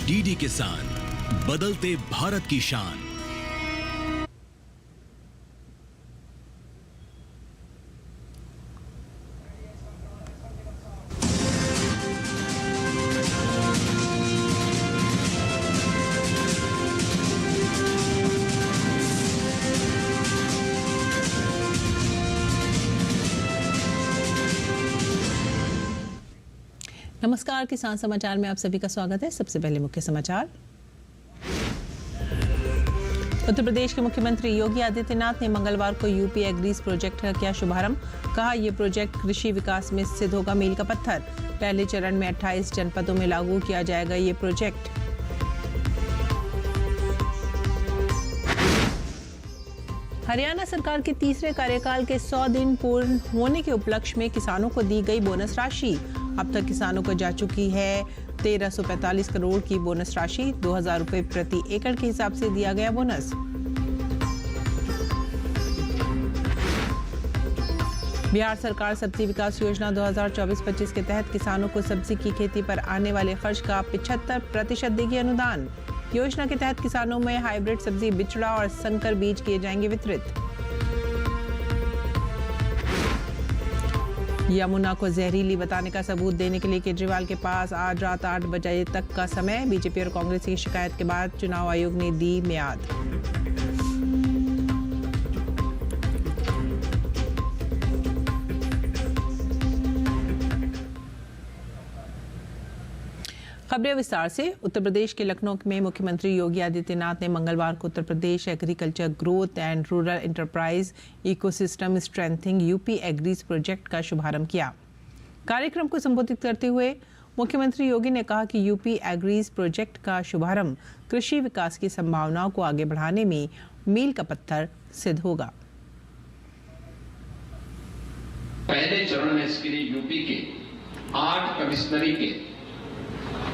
DD किसान, बदलते भारत की शान। नमस्कार, किसान समाचार में आप सभी का स्वागत है। सबसे पहले मुख्य समाचार। उत्तर प्रदेश के मुख्यमंत्री योगी आदित्यनाथ ने मंगलवार को यूपी एग्रीज प्रोजेक्ट का किया शुभारंभ। कहा, यह प्रोजेक्ट कृषि विकास में सिद्ध होगा मील का पत्थर। पहले चरण में 28 जनपदों में लागू किया जाएगा ये प्रोजेक्ट। हरियाणा सरकार के तीसरे कार्यकाल के 100 दिन पूर्ण होने के उपलक्ष्य में किसानों को दी गई बोनस राशि। अब तक किसानों को जा चुकी है 1345 करोड़ की बोनस राशि। 2000 रुपए प्रति एकड़ के हिसाब से दिया गया बोनस। बिहार सरकार सब्जी विकास योजना 2024-25 के तहत किसानों को सब्जी की खेती पर आने वाले खर्च का 75% देगी अनुदान। योजना के तहत किसानों में हाइब्रिड सब्जी बिचड़ा और संकर बीज किए जाएंगे वितरित। यमुना को जहरीली बताने का सबूत देने के लिए केजरीवाल के पास आज रात 8 बजे तक का समय। बीजेपी और कांग्रेस की शिकायत के बाद चुनाव आयोग ने दी मियाद। खबरें विस्तार से। उत्तर प्रदेश के लखनऊ में मुख्यमंत्री योगी आदित्यनाथ ने मंगलवार को Uttar Pradesh agriculture growth and rural enterprise ecosystem strengthening UP agrees project का शुभारंभ किया। कार्यक्रम को संबोधित करते हुए मुख्यमंत्री योगी ने कहा कि यूपी एग्रीज प्रोजेक्ट का शुभारंभ कृषि विकास की संभावनाओं को आगे बढ़ाने में मील का पत्थर सिद्ध होगा। पहले चरण में इसके लिए यूपी के 8 कमिश्नरी के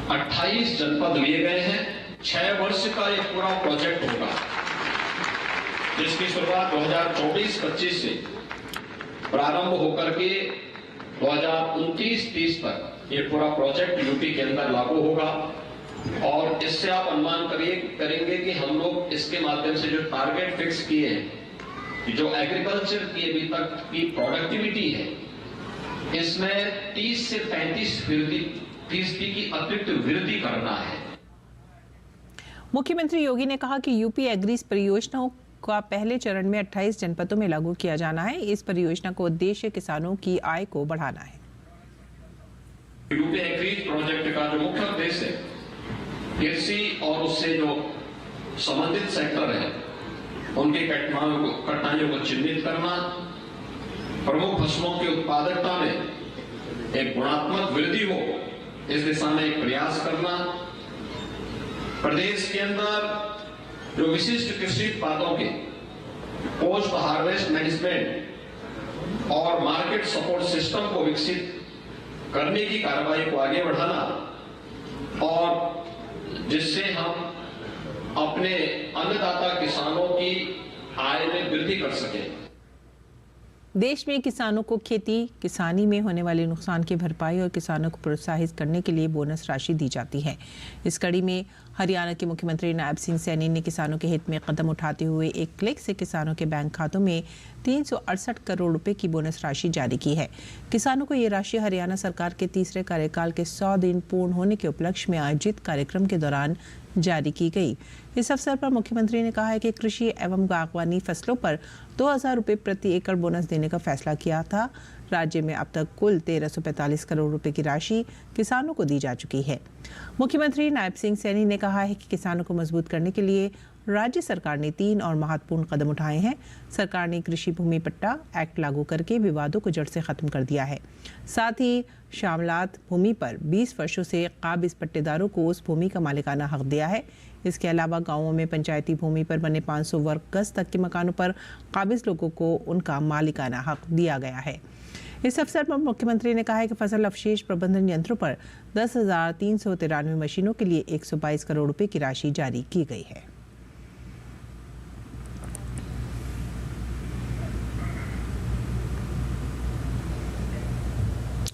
28 जनपद लिए गए हैं। 6 वर्ष का ये पूरा प्रोजेक्ट होगा, जिसकी शुरुआत 2024-25 से प्रारंभ होकर के 2029-30 तक ये पूरा प्रोजेक्ट यूपी के अंदर लागू होगा। और इससे आप अनुमान करेंगे कि हम लोग इसके माध्यम से जो टारगेट फिक्स किए हैं, जो एग्रीकल्चर की अभी तक की प्रोडक्टिविटी है, इसमें 30 से 35% की अतिरिक्त वृद्धि करना है। मुख्यमंत्री योगी ने कहा कि यूपी एग्रीज परियोजनाओं का पहले चरण में 28 जनपदों में लागू किया जाना है। इस परियोजना का उद्देश्य किसानों की आय को बढ़ाना है। यूपी एग्रीज प्रोजेक्ट का जो मुख्य उद्देश्य है, कृषि और उससे जो संबंधित सेक्टर है, उनकी कठिनाइयों को चिन्हित करना, प्रमुख फसलों की उत्पादकता में एक गुणात्मक वृद्धि हो, इस दिशा में एक प्रयास करना, प्रदेश के अंदर जो विशिष्ट कृषि उत्पादों के पोस्ट हार्वेस्ट मैनेजमेंट और मार्केट सपोर्ट सिस्टम को विकसित करने की कार्रवाई को आगे बढ़ाना, और जिससे हम अपने अन्नदाता किसानों की आय में वृद्धि कर सकें। देश में किसानों को खेती किसानी में होने वाले नुकसान की भरपाई और किसानों को प्रोत्साहित करने के लिए बोनस राशि दी जाती है। इस कड़ी में हरियाणा के मुख्यमंत्री नायब सिंह सैनी ने किसानों के हित में कदम उठाते हुए एक क्लिक से किसानों के बैंक खातों में 368 करोड़ रुपए की बोनस राशि जारी की है। किसानों को ये राशि हरियाणा सरकार के तीसरे कार्यकाल के 100 दिन पूर्ण होने के उपलक्ष्य में आयोजित कार्यक्रम के दौरान जारी की गई। इस अवसर पर मुख्यमंत्री ने कहा है कि कृषि एवं बागवानी फसलों पर 2000 रुपए प्रति एकड़ बोनस देने का फैसला किया था। राज्य में अब तक कुल 1345 करोड़ रुपए की राशि किसानों को दी जा चुकी है। मुख्यमंत्री नायब सिंह सैनी ने कहा है कि किसानों को मजबूत करने के लिए राज्य सरकार ने 3 और महत्वपूर्ण कदम उठाए हैं। सरकार ने कृषि भूमि पट्टा एक्ट लागू करके विवादों को जड़ से खत्म कर दिया है। साथ ही शामलात भूमि पर 20 वर्षों से काबिज पट्टेदारों को उस भूमि का मालिकाना हक दिया है। इसके अलावा गांवों में पंचायती भूमि पर बने 500 वर्ग गज तक के मकानों पर काबिज लोगों को उनका मालिकाना हक दिया गया है। इस अवसर पर मुख्यमंत्री ने कहा है कि फसल अवशेष प्रबंधन यंत्रों पर 10,393 मशीनों के लिए 122 करोड़ रुपए की राशि जारी की गई है।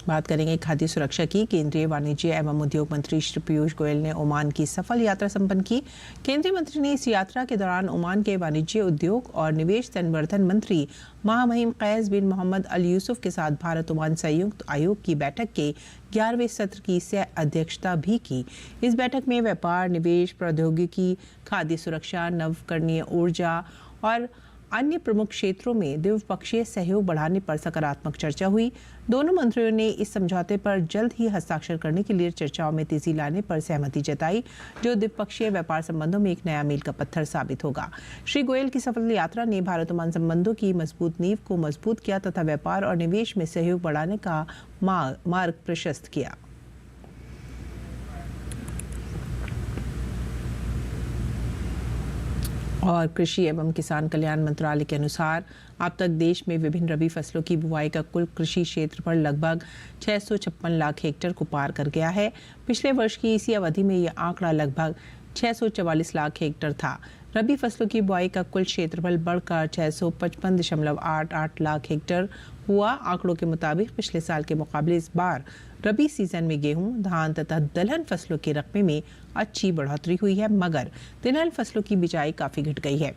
बात करेंगे खाद्य सुरक्षा की। केंद्रीय वाणिज्य एवं उद्योग मंत्री श्री पीयूष गोयल ने ओमान की सफल यात्रा संपन्न की। केंद्रीय मंत्री ने इस यात्रा के दौरान ओमान के वाणिज्य, उद्योग और निवेश संवर्धन मंत्री महामहिम कैस बिन मोहम्मद अल यूसुफ के साथ भारत ओमान संयुक्त आयोग की बैठक के 11वें सत्र की सह अध्यक्षता भी की। इस बैठक में व्यापार, निवेश, प्रौद्योगिकी, खाद्य सुरक्षा, नवीकरणीय ऊर्जा और अन्य प्रमुख क्षेत्रों में द्विपक्षीय सहयोग बढ़ाने पर सकारात्मक चर्चा हुई। दोनों मंत्रियों ने इस समझौते पर जल्द ही हस्ताक्षर करने के लिए चर्चाओं में तेजी लाने पर सहमति जताई, जो द्विपक्षीय व्यापार संबंधों में एक नया मील का पत्थर साबित होगा। श्री गोयल की सफल यात्रा ने भारत ओमान संबंधों की मजबूत नींव को मजबूत किया तथा व्यापार और निवेश में सहयोग बढ़ाने का मार्ग प्रशस्त किया। और कृषि एवं किसान कल्याण मंत्रालय के अनुसार अब तक देश में विभिन्न रबी फसलों की बुआई का कुल कृषि क्षेत्रफल लगभग 656 लाख हेक्टेयर को पार कर गया है। पिछले वर्ष की इसी अवधि में यह आंकड़ा लगभग 644 लाख हेक्टेयर था। रबी फसलों की बुआई का कुल क्षेत्रफल बढ़कर 655.88 लाख हेक्टेयर हुआ। आंकड़ों के मुताबिक पिछले साल के मुकाबले इस बार रबी सीजन में गेहूं, धान तथा दलहन फसलों के रकबे में अच्छी बढ़ोतरी हुई है, मगर तिलहन फसलों की बिजाई काफ़ी घट गई है।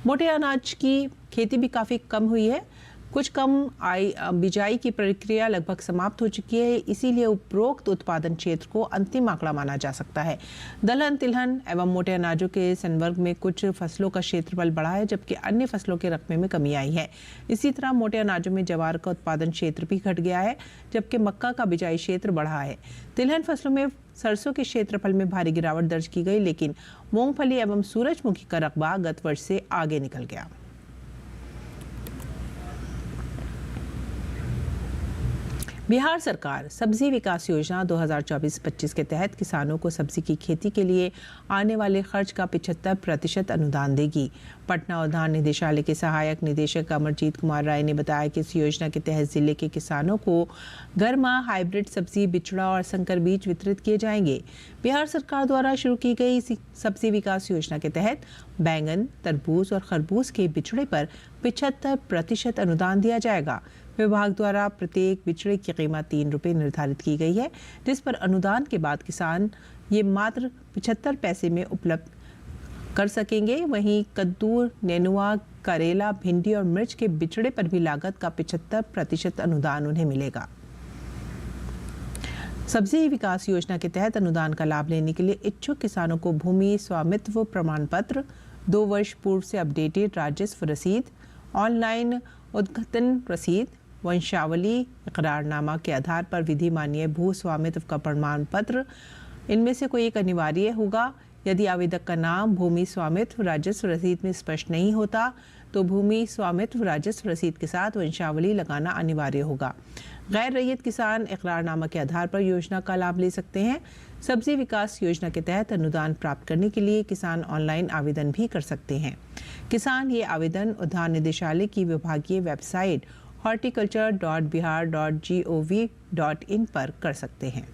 मोटे अनाज की खेती भी काफ़ी कम हुई है। कुछ कम बिजाई की प्रक्रिया लगभग समाप्त हो चुकी है, इसीलिए उपरोक्त उत्पादन क्षेत्र को अंतिम आंकड़ा माना जा सकता है। दलहन, तिलहन एवं मोटे अनाजों के संवर्ग में कुछ फसलों का क्षेत्रफल बढ़ा है, जबकि अन्य फसलों के रकबे में कमी आई है। इसी तरह मोटे अनाजों में ज्वार का उत्पादन क्षेत्र भी घट गया है, जबकि मक्का का बिजाई क्षेत्र बढ़ा है। तिलहन फसलों में सरसों के क्षेत्रफल में भारी गिरावट दर्ज की गई, लेकिन मूंगफली एवं सूरजमुखी का रकबा गत वर्ष से आगे निकल गया। बिहार सरकार सब्जी विकास योजना 2024-25 के तहत किसानों को सब्जी की खेती के लिए आने वाले खर्च का 75% अनुदान देगी। पटना उद्यान निदेशालय के सहायक निदेशक अमरजीत कुमार राय ने बताया कि इस योजना के तहत जिले के किसानों को गर्मा हाइब्रिड सब्जी, बिचड़ा और संकर बीज वितरित किए जाएंगे। बिहार सरकार द्वारा शुरू की गई सब्जी विकास योजना के तहत बैंगन, तरबूज और खरबूज के बिचड़े पर 75% अनुदान दिया जाएगा। विभाग द्वारा प्रत्येक बिचड़े की कीमत 3 रुपये निर्धारित की गई है, जिस पर अनुदान के बाद किसान ये मात्र 75 पैसे में उपलब्ध कर सकेंगे। वहीं कद्दू, नेनुआ, करेला, भिंडी और मिर्च के बिचड़े पर भी लागत का 75% अनुदान उन्हें मिलेगा। सब्जी विकास योजना के तहत अनुदान का लाभ लेने के लिए इच्छुक किसानों को भूमि स्वामित्व प्रमाण पत्र, 2 वर्ष पूर्व से अपडेटेड राजस्व रसीद, ऑनलाइन उद्घाटन रसीद, वंशावली, इकरारनामा के आधार पर विधि मान्य भू स्वामित्व का प्रमाण पत्र, इनमें से कोई एक अनिवार्य होगा। यदि आवेदक का नाम भूमि स्वामित्व राजस्व रसीद में स्पष्ट नहीं होता तो भूमि स्वामित्व राजस्व रसीद के साथ वंशावली लगाना अनिवार्य होगा। गैर रैयत किसान इकरारनामा के आधार पर योजना का लाभ ले सकते हैं। सब्जी विकास योजना के तहत अनुदान प्राप्त करने के लिए किसान ऑनलाइन आवेदन भी कर सकते हैं। किसान ये आवेदन उद्यान निदेशालय की विभागीय वेबसाइट horticulture.bihar.gov.in पर कर सकते हैं।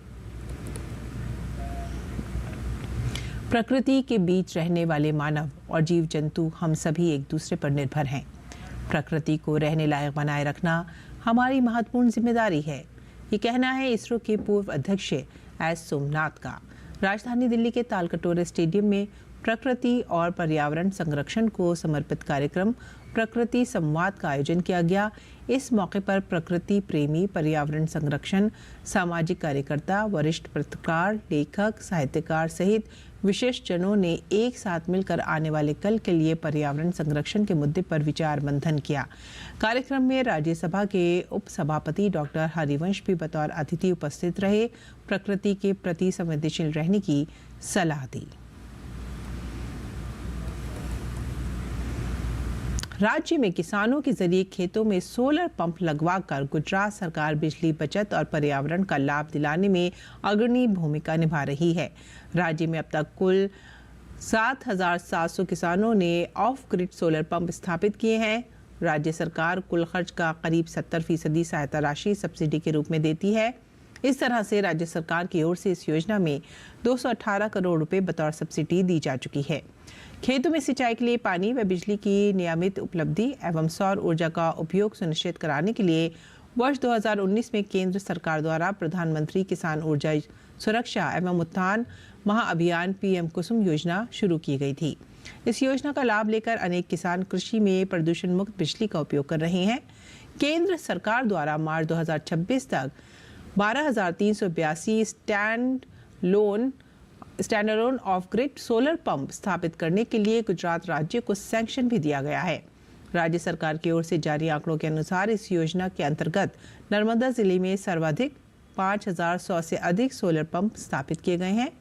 प्रकृति के बीच रहने वाले मानव और जीव जंतु हम सभी एक दूसरे पर निर्भर हैं। प्रकृति को रहने लायक बनाए रखना हमारी महत्वपूर्ण जिम्मेदारी है, ये कहना है इसरो के पूर्व अध्यक्ष एस सोमनाथ का। राजधानी दिल्ली के तालकटोरा स्टेडियम में प्रकृति और पर्यावरण संरक्षण को समर्पित कार्यक्रम प्रकृति संवाद का आयोजन किया गया। इस मौके पर प्रकृति प्रेमी, पर्यावरण संरक्षण, सामाजिक कार्यकर्ता, वरिष्ठ पत्रकार, लेखक, साहित्यकार सहित विशिष्ट जनों ने एक साथ मिलकर आने वाले कल के लिए पर्यावरण संरक्षण के मुद्दे पर विचार मंथन किया। कार्यक्रम में राज्यसभा के उपसभापति डॉक्टर हरिवंश भी बतौर अतिथि उपस्थित रहे। प्रकृति के प्रति संवेदनशील रहने की सलाह दी। राज्य में किसानों के जरिए खेतों में सोलर पंप लगवाकर गुजरात सरकार बिजली बचत और पर्यावरण का लाभ दिलाने में अग्रणी भूमिका निभा रही है। राज्य में अब तक कुल 7,700 किसानों ने ऑफ ग्रिड सोलर पंप स्थापित किए हैं। राज्य सरकार कुल खर्च का करीब 70% सहायता राशि सब्सिडी के रूप में देती है। इस तरह से राज्य सरकार की ओर से इस योजना में 218 करोड़ रुपए बतौर सब्सिडी दी जा चुकी है। खेतों में सिंचाई के लिए पानी व बिजली की नियमित उपलब्धि एवं सौर ऊर्जा का उपयोग सुनिश्चित कराने के लिए वर्ष 2019 में केंद्र सरकार द्वारा प्रधानमंत्री किसान ऊर्जा सुरक्षा एवं उत्थान महाअभियान पीएम कुसुम योजना शुरू की गई थी। इस योजना का लाभ लेकर अनेक किसान कृषि में प्रदूषण मुक्त बिजली का उपयोग कर रहे हैं। केंद्र सरकार द्वारा मार्च 2026 तक 12,382 standalone of grid solar pump स्थापित करने के लिए गुजरात राज्य को सैंक्शन भी दिया गया है। राज्य सरकार की ओर से जारी आंकड़ों के अनुसार इस योजना के अंतर्गत नर्मदा जिले में सर्वाधिक 5,100 से अधिक सोलर पंप स्थापित किए गए हैं।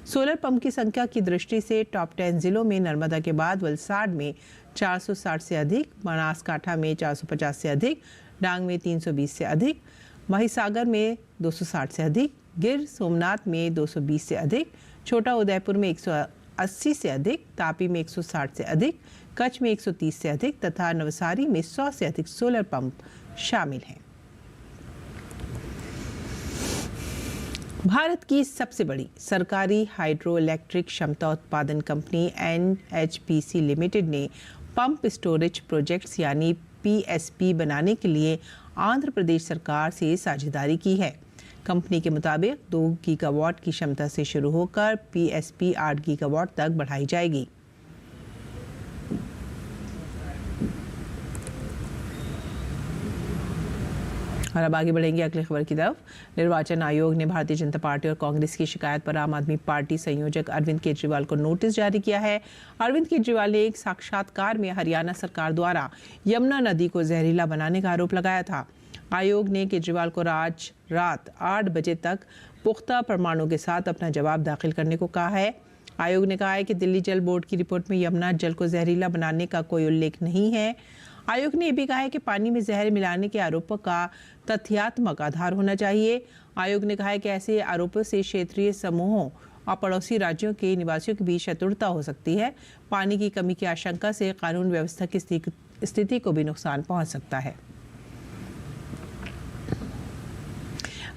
सोलर पंप की संख्या की दृष्टि से टॉप 10 जिलों में नर्मदा के बाद वलसाड में 460 से अधिक, बनासकांठा में 450 से अधिक, डांग में 320 से अधिक, महिसागर में 260 से अधिक, गिर सोमनाथ में 220 से अधिक, छोटा उदयपुर में 180 से अधिक, तापी में 160 से अधिक, कच्छ में 130 से अधिक तथा नवसारी में 100 से अधिक सोलर पंप शामिल हैं। भारत की सबसे बड़ी सरकारी हाइड्रो इलेक्ट्रिक क्षमता उत्पादन कंपनी NHPC लिमिटेड ने पंप स्टोरेज प्रोजेक्ट्स यानी PSP बनाने के लिए आंध्र प्रदेश सरकार से साझेदारी की है। कंपनी के मुताबिक 2 गीगावाट की क्षमता से शुरू होकर PSP 8 गीगावाट तक बढ़ाई जाएगी। और अब आगे बढ़ेंगे अगली खबर की तरफ। निर्वाचन आयोग ने भारतीय जनता पार्टी और कांग्रेस की शिकायत पर आम आदमी पार्टी संयोजक अरविंद केजरीवाल को नोटिस जारी किया है। अरविंद केजरीवाल ने एक साक्षात्कार में हरियाणा सरकार द्वारा यमुना नदी को जहरीला बनाने का आरोप लगाया था। आयोग ने केजरीवाल को आज रात 8 बजे तक पुख्ता प्रमाणों के साथ अपना जवाब दाखिल करने को कहा है। आयोग ने कहा है कि दिल्ली जल बोर्ड की रिपोर्ट में यमुना जल को जहरीला बनाने का कोई उल्लेख नहीं है। आयोग ने यह भी कहा है कि पानी में जहर मिलाने के आरोपों का तथ्यात्मक आधार होना चाहिए। आयोग ने कहा है कि ऐसे आरोपों से क्षेत्रीय समूहों और पड़ोसी राज्यों के निवासियों के बीच शत्रुता हो सकती है। पानी की कमी की आशंका से कानून व्यवस्था की स्थिति को भी नुकसान पहुंच सकता है।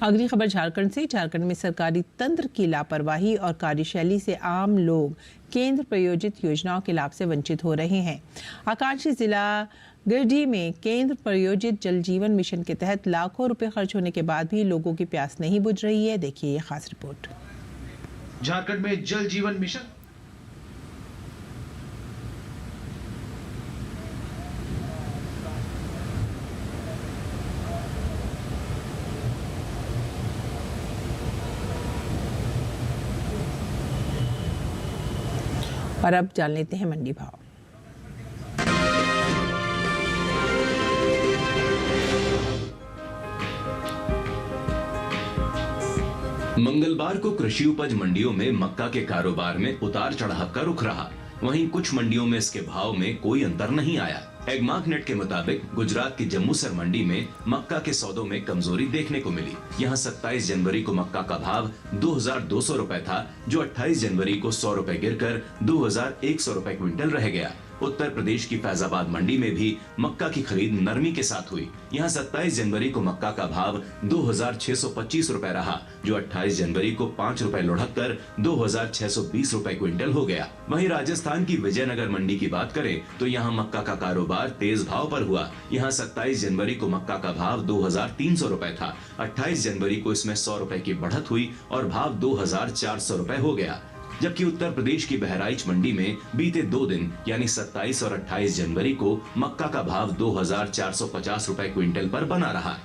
अगली खबर झारखंड से। झारखंड में सरकारी तंत्र की लापरवाही और कार्यशैली से आम लोग केंद्र प्रायोजित योजनाओं के लाभ से वंचित हो रहे हैं। आकांक्षी जिला गिरिडीह में केंद्र प्रायोजित जल जीवन मिशन के तहत लाखों रुपए खर्च होने के बाद भी लोगों की प्यास नहीं बुझ रही है। देखिए ये खास रिपोर्ट। झारखंड में जल जीवन मिशन और अब जान लेते हैं मंडी भाव। मंगलवार को कृषि उपज मंडियों में मक्का के कारोबार में उतार चढ़ाव का रुख रहा। वहीं कुछ मंडियों में इसके भाव में कोई अंतर नहीं आया। एगमार्कनेट के मुताबिक गुजरात की जम्मूसर मंडी में मक्का के सौदों में कमजोरी देखने को मिली। यहां 27 जनवरी को मक्का का भाव 2,200 रुपए था, जो 28 जनवरी को 100 रुपए गिरकर 2,100 रुपए क्विंटल रह गया। उत्तर प्रदेश की फैजाबाद मंडी में भी मक्का की खरीद नरमी के साथ हुई। यहां 27 जनवरी को मक्का का भाव 2,625 रुपए रहा, जो 28 जनवरी को 5 रुपए लुढ़क कर 2,620 रुपए क्विंटल हो गया। वहीं राजस्थान की विजयनगर मंडी की बात करें तो यहां मक्का का कारोबार तेज भाव पर हुआ। यहां 27 जनवरी को मक्का का भाव 2,300 रुपए था। 28 जनवरी को इसमें 100 रुपए की बढ़त हुई और भाव 2,400 रुपए हो गया। जबकि उत्तर प्रदेश की बहराइच मंडी में बीते 2 दिन यानी 27 और 28 जनवरी को मक्का का भाव 2,450 रुपए क्विंटल पर बना रहा।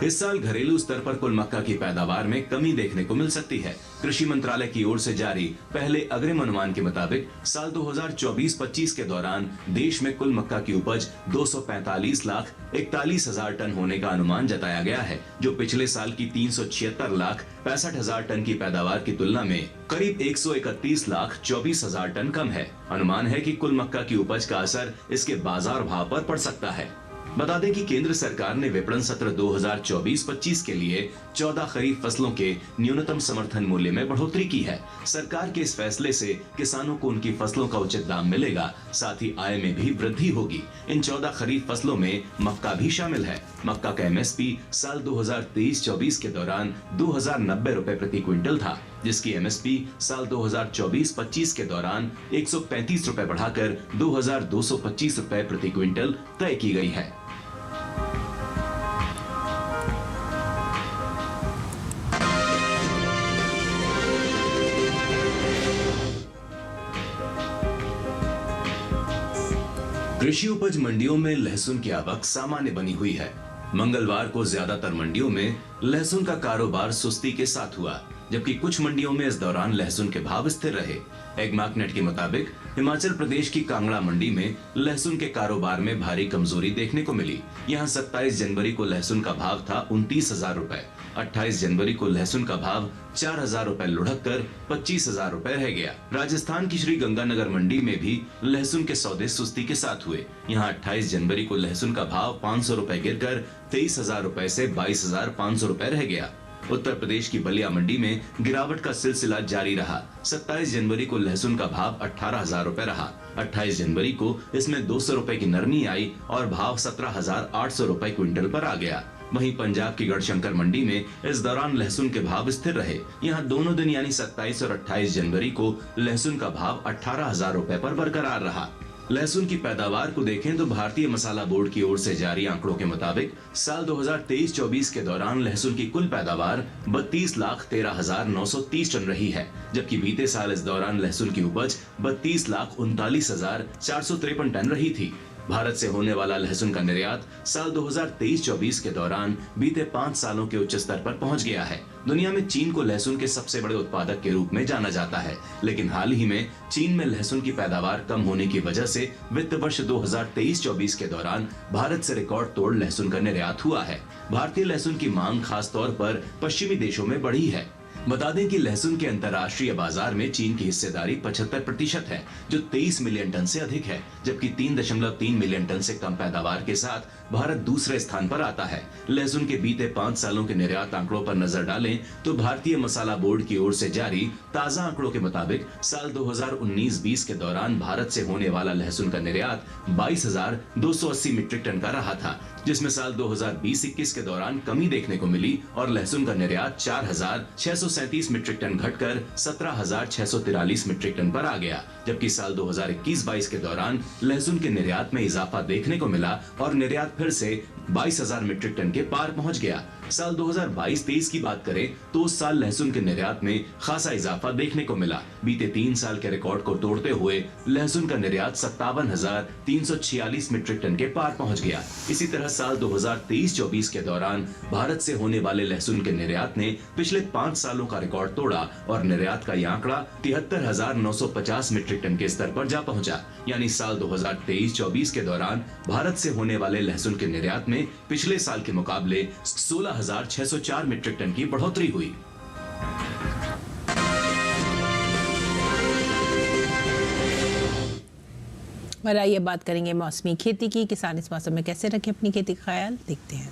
इस साल घरेलू स्तर पर कुल मक्का की पैदावार में कमी देखने को मिल सकती है। कृषि मंत्रालय की ओर से जारी पहले अग्रिम अनुमान के मुताबिक साल 2024-25 के दौरान देश में कुल मक्का की उपज 245,41,000 टन होने का अनुमान जताया गया है, जो पिछले साल की 376,65,000 टन की पैदावार की तुलना में करीब 131,24,000 टन कम है। अनुमान है कि कुल मक्का की उपज का असर इसके बाजार भाव पर पड़ सकता है। बता दें कि केंद्र सरकार ने विपणन सत्र 2024-25 के लिए 14 खरीफ फसलों के न्यूनतम समर्थन मूल्य में बढ़ोतरी की है। सरकार के इस फैसले से किसानों को उनकी फसलों का उचित दाम मिलेगा, साथ ही आय में भी वृद्धि होगी। इन 14 खरीफ फसलों में मक्का भी शामिल है। मक्का का MSP साल 2023-24 के दौरान 2,090 रुपए प्रति क्विंटल था, जिसकी MSP साल 2024-25 के दौरान 135 रुपए बढ़ाकर 2,225 रुपए प्रति क्विंटल तय की गई है। कृषि उपज मंडियों में लहसुन की आवक सामान्य बनी हुई है। मंगलवार को ज्यादातर मंडियों में लहसुन का कारोबार सुस्ती के साथ हुआ, जबकि कुछ मंडियों में इस दौरान लहसुन के भाव स्थिर रहे। एगमार्कनेट के मुताबिक हिमाचल प्रदेश की कांगड़ा मंडी में लहसुन के कारोबार में भारी कमजोरी देखने को मिली। यहां 27 जनवरी को लहसुन का भाव था 29,000 रुपए। 28 जनवरी को लहसुन का भाव 4,000 रुपए लुढ़क कर 25,000 रुपए रह गया। राजस्थान की श्री गंगानगर मंडी में भी लहसुन के सौदे सुस्ती के साथ हुए। यहाँ 28 जनवरी को लहसुन का भाव 500 रुपए गिरकर 23,000 रुपए से 22,500 रुपए रह गया। उत्तर प्रदेश की बलिया मंडी में गिरावट का सिलसिला जारी रहा। 27 जनवरी को लहसुन का भाव 18,000 रुपए रहा। 28 जनवरी को इसमें 200 रुपए की नरमी आई और भाव 17,800 रुपए क्विंटल पर आ गया। वहीं पंजाब की गढ़शंकर मंडी में इस दौरान लहसुन के भाव स्थिर रहे। यहाँ दोनों दिन यानी 27 और 28 जनवरी को लहसुन का भाव 18,000 रुपए पर बरकरार रहा। लहसुन की पैदावार को देखें तो भारतीय मसाला बोर्ड की ओर से जारी आंकड़ों के मुताबिक साल 2023-24 के दौरान लहसुन की कुल पैदावार 32,13,930 टन रही है, जबकि बीते साल इस दौरान लहसुन की उपज 32,39,453 टन रही थी। भारत से होने वाला लहसुन का निर्यात साल 2023-24 के दौरान बीते 5 सालों के उच्च स्तर पर पहुंच गया है। दुनिया में चीन को लहसुन के सबसे बड़े उत्पादक के रूप में जाना जाता है, लेकिन हाल ही में चीन में लहसुन की पैदावार कम होने की वजह से वित्त वर्ष 2023-24 के दौरान भारत से रिकॉर्ड तोड़ लहसुन का निर्यात हुआ है। भारतीय लहसुन की मांग खास तौर पर पश्चिमी देशों में बढ़ी है। बता दें कि लहसुन के अंतर्राष्ट्रीय बाजार में चीन की हिस्सेदारी 75% है, जो 23 मिलियन टन से अधिक है, जबकि 3.3 मिलियन टन से कम पैदावार के साथ भारत दूसरे स्थान पर आता है। लहसुन के बीते 5 सालों के निर्यात आंकड़ों पर नजर डालें तो भारतीय मसाला बोर्ड की ओर से जारी ताजा आंकड़ों के मुताबिक साल 2019-20 के दौरान भारत से होने वाला लहसुन का निर्यात 22,280 मीट्रिक टन का रहा था, जिसमें साल 2020-21 के दौरान कमी देखने को मिली और लहसुन का निर्यात 4,637 मीट्रिक टन घटकर 17,643 मीट्रिक टन पर आ गया, जबकि साल 2021-22 के दौरान लहसुन के निर्यात में इजाफा देखने को मिला और निर्यात फिर से 22,000 मीट्रिक टन के पार पहुंच गया। साल 2022-23 की बात करें तो उस साल लहसुन के निर्यात में खासा इजाफा देखने को मिला। बीते 3 साल के रिकॉर्ड को तोड़ते हुए लहसुन का निर्यात 57,346 मीट्रिक टन के पार पहुंच गया। इसी तरह साल 2023-24 के दौरान भारत से होने वाले लहसुन के निर्यात ने पिछले 5 सालों का रिकॉर्ड तोड़ा और निर्यात का यह आंकड़ा 73,950 मीट्रिक टन के स्तर पर जा पहुंचा। यानी साल 2023-24 के दौरान भारत से होने वाले लहसुन के निर्यात में पिछले साल के मुकाबले 16,604 मीट्रिक टन की बढ़ोतरी हुई। और आइए बात करेंगे मौसमी खेती की। किसान इस मौसम में कैसे रखें अपनी खेती का ख्याल, देखते हैं।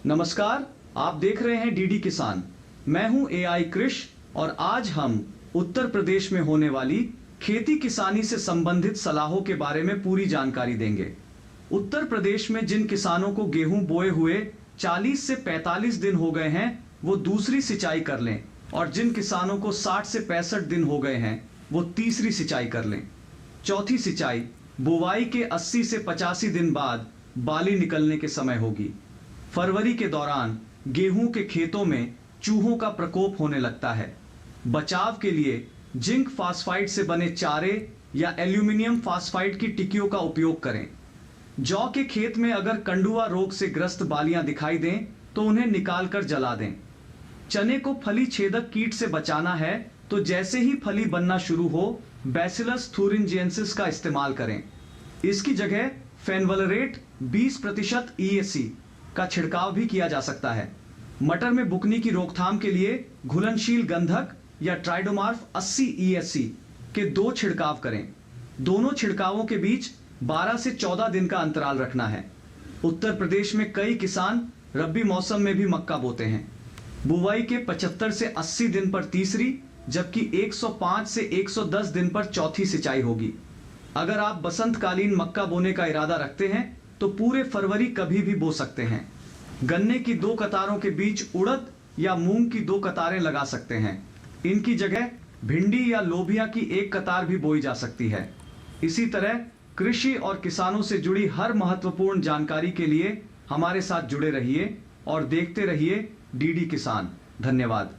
नमस्कार, आप देख रहे हैं डीडी किसान। मैं हूं एआई कृष और आज हम उत्तर प्रदेश में होने वाली खेती किसानी से संबंधित सलाहों के बारे में पूरी जानकारी देंगे। उत्तर प्रदेश में जिन किसानों को गेहूं बोए हुए 40 से 45 दिन हो गए हैं वो दूसरी सिंचाई कर लें, और जिन किसानों को 60 से 65 दिन हो गए हैं वो तीसरी सिंचाई कर लें। चौथी सिंचाई बुवाई के 80 से 85 दिन बाद बाली निकलने के समय होगी। फरवरी के दौरान गेहूं के खेतों में चूहों का प्रकोप होने लगता है। बचाव के लिए जिंक फास्फाइड से बने चारे या एल्यूमिनियम फास्फाइड की टिक्कियों का उपयोग करें। जौ के खेत में अगर कंडुआ रोग से ग्रस्त बालियां दिखाई दें तो उन्हें निकालकर जला दें। चने को फली छेदक कीट से बचाना है तो जैसे ही फली बनना शुरू हो बैसिलस थुरिंजिएंसिस का इस्तेमाल करें। इसकी जगह फेनवलरेट 20% ESC का छिड़काव भी किया जा सकता है। मटर में बुकनी की रोकथाम के लिए घुलनशील गंधक या ट्राइडोमार्फ 80 ESC के 2 छिड़काव करें। दोनों छिड़कावों के बीच 12 से 14 दिन का अंतराल रखना है। उत्तर प्रदेश में कई किसान रबी मौसम में भी मक्का बोते हैं। बुवाई के 75 से 80 दिन पर तीसरी, जबकि 105 से 110 दिन पर चौथी सिंचाई होगी। अगर आप बसंतकालीन मक्का बोने का इरादा रखते हैं तो पूरे फरवरी कभी भी बो सकते हैं। गन्ने की 2 कतारों के बीच उड़द या मूंग की 2 कतारें लगा सकते हैं। इनकी जगह भिंडी या लोबिया की 1 कतार भी बोई जा सकती है। इसी तरह कृषि और किसानों से जुड़ी हर महत्वपूर्ण जानकारी के लिए हमारे साथ जुड़े रहिए और देखते रहिए डीडी किसान। धन्यवाद।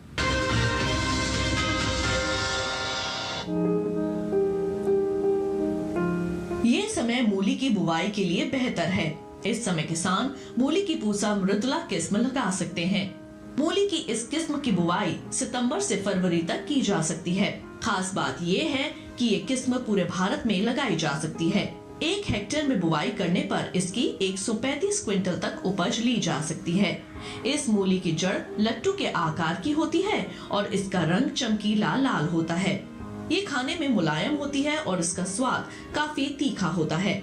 ये समय मूली की बुवाई के लिए बेहतर है। इस समय किसान मूली की पूसा मृदुला किस्म लगा सकते हैं। मूली की इस किस्म की बुवाई सितंबर से फरवरी तक की जा सकती है। खास बात ये है कि ये किस्म पूरे भारत में लगाई जा सकती है। 1 हेक्टेयर में बुवाई करने पर इसकी 135 क्विंटल तक उपज ली जा सकती है। इस मूली की जड़ लट्टू के आकार की होती है और इसका रंग चमकीला लाल होता है। ये खाने में मुलायम होती है और इसका स्वाद काफी तीखा होता है।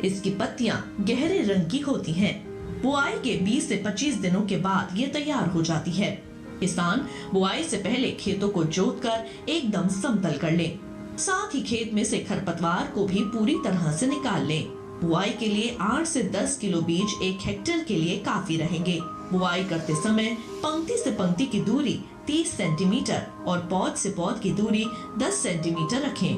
इसकी पत्तियां गहरे रंग की होती हैं। बुआई के 20 से 25 दिनों के बाद ये तैयार हो जाती है। किसान बुआई से पहले खेतों को जोतकर एकदम समतल कर ले। साथ ही खेत में से खरपतवार को भी पूरी तरह से निकाल ले। बुआई के लिए 8 से 10 किलो बीज 1 हेक्टेयर के लिए काफी रहेंगे। बुआई करते समय पंक्ति से पंक्ति की दूरी 30 सेंटीमीटर और पौध से पौध की दूरी 10 सेंटीमीटर रखें।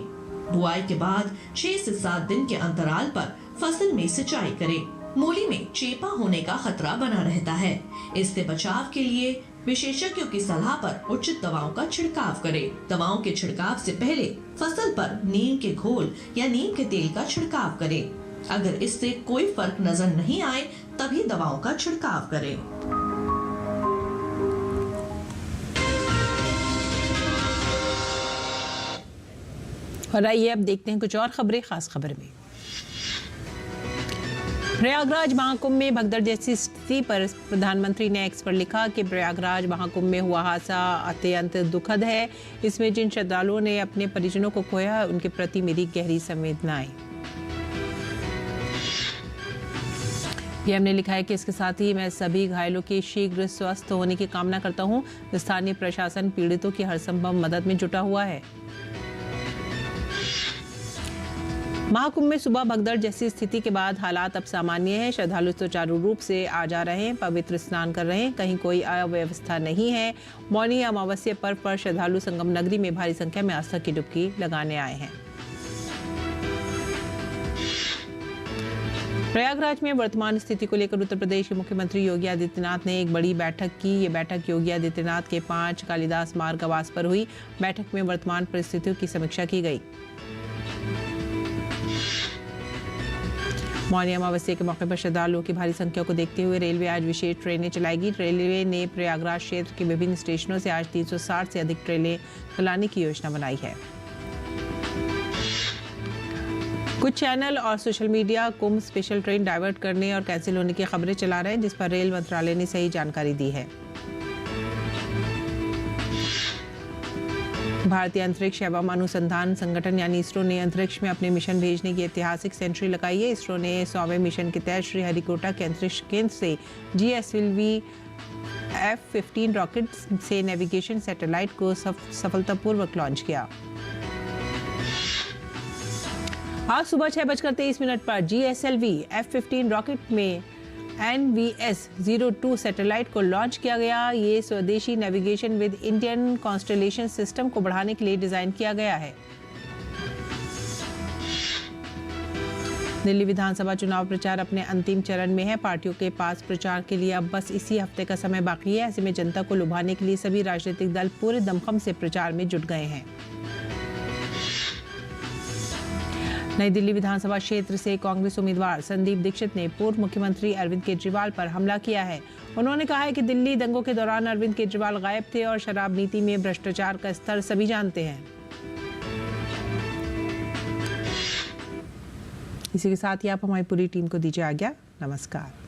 बुआई के बाद 6 से 7 दिन के अंतराल पर फसल में सिंचाई करें। मूली में चेपा होने का खतरा बना रहता है। इससे बचाव के लिए विशेषज्ञों की सलाह पर उचित दवाओं का छिड़काव करें। दवाओं के छिड़काव से पहले फसल पर नीम के घोल या नीम के तेल का छिड़काव करें। अगर इससे कोई फर्क नजर नहीं आए तभी दवाओं का छिड़काव करें। और आइए अब देखते हैं कुछ और खबरें खास खबर में। प्रयागराज महाकुंभ में भगदड़ जैसी स्थिति पर प्रधानमंत्री ने एक्स पर लिखा कि प्रयागराज महाकुंभ में हुआ हादसा अत्यंत दुखद है। इसमें जिन श्रद्धालुओं ने अपने परिजनों को खोया उनके प्रति मेरी गहरी संवेदनाएं। पीएम ने लिखा है कि इसके साथ ही मैं सभी घायलों के शीघ्र स्वस्थ होने की कामना करता हूं। स्थानीय प्रशासन पीड़ितों की हर संभव मदद में जुटा हुआ है। महाकुंभ में सुबह भगदड़ जैसी स्थिति के बाद हालात अब सामान्य हैं। श्रद्धालु सुचारू रूप से आ जा रहे हैं, पवित्र स्नान कर रहे हैं, कहीं कोई अव्यवस्था नहीं है। मौनी अमावस्या पर्व पर श्रद्धालु संगम नगरी में भारी संख्या में आस्था की डुबकी लगाने आए हैं। प्रयागराज में वर्तमान स्थिति को लेकर उत्तर प्रदेश के मुख्यमंत्री योगी आदित्यनाथ ने एक बड़ी बैठक की। ये बैठक योगी आदित्यनाथ के 5 कालिदास मार्ग आवास पर हुई। बैठक में वर्तमान परिस्थितियों की समीक्षा की गई। मौनी अमावस्या के मौके पर श्रद्धालुओं की भारी संख्या को देखते हुए रेलवे आज विशेष ट्रेनें चलाएगी। रेलवे ने प्रयागराज क्षेत्र के विभिन्न स्टेशनों से आज 360 से अधिक ट्रेनें चलाने की योजना बनाई है। कुछ चैनल और सोशल मीडिया कुंभ स्पेशल ट्रेन डाइवर्ट करने और कैंसिल होने की खबरें चला रहे हैं, जिस पर रेल मंत्रालय ने सही जानकारी दी है। भारतीय अंतरिक्ष एवं अनुसंधान संगठन यानी इसरो ने अंतरिक्ष में अपने मिशन भेजने की ऐतिहासिक सेंचुरी लगाई है। इसरो ने 100वें मिशन के तहत श्रीहरिकोटा के अंतरिक्ष केंद्र से GSLV F-15 रॉकेट से नेविगेशन सैटेलाइट को सफलतापूर्वक लॉन्च किया। आज सुबह 6:23 पर GSLV F-15 रॉकेट में NVS-02 सैटेलाइट को लॉन्च किया गया। ये स्वदेशी navigation with Indian constellation system को बढ़ाने के लिए डिजाइन किया गया है। दिल्ली विधानसभा चुनाव प्रचार अपने अंतिम चरण में है। पार्टियों के पास प्रचार के लिए अब बस इसी हफ्ते का समय बाकी है। ऐसे में जनता को लुभाने के लिए सभी राजनीतिक दल पूरे दमखम से प्रचार में जुट गए हैं। नई दिल्ली विधानसभा क्षेत्र से कांग्रेस उम्मीदवार संदीप दीक्षित ने पूर्व मुख्यमंत्री अरविंद केजरीवाल पर हमला किया है। उन्होंने कहा है कि दिल्ली दंगों के दौरान अरविंद केजरीवाल गायब थे और शराब नीति में भ्रष्टाचार का स्तर सभी जानते हैं। इसी के साथ ही आप हमारी पूरी टीम को दीजिए आज्ञा। नमस्कार।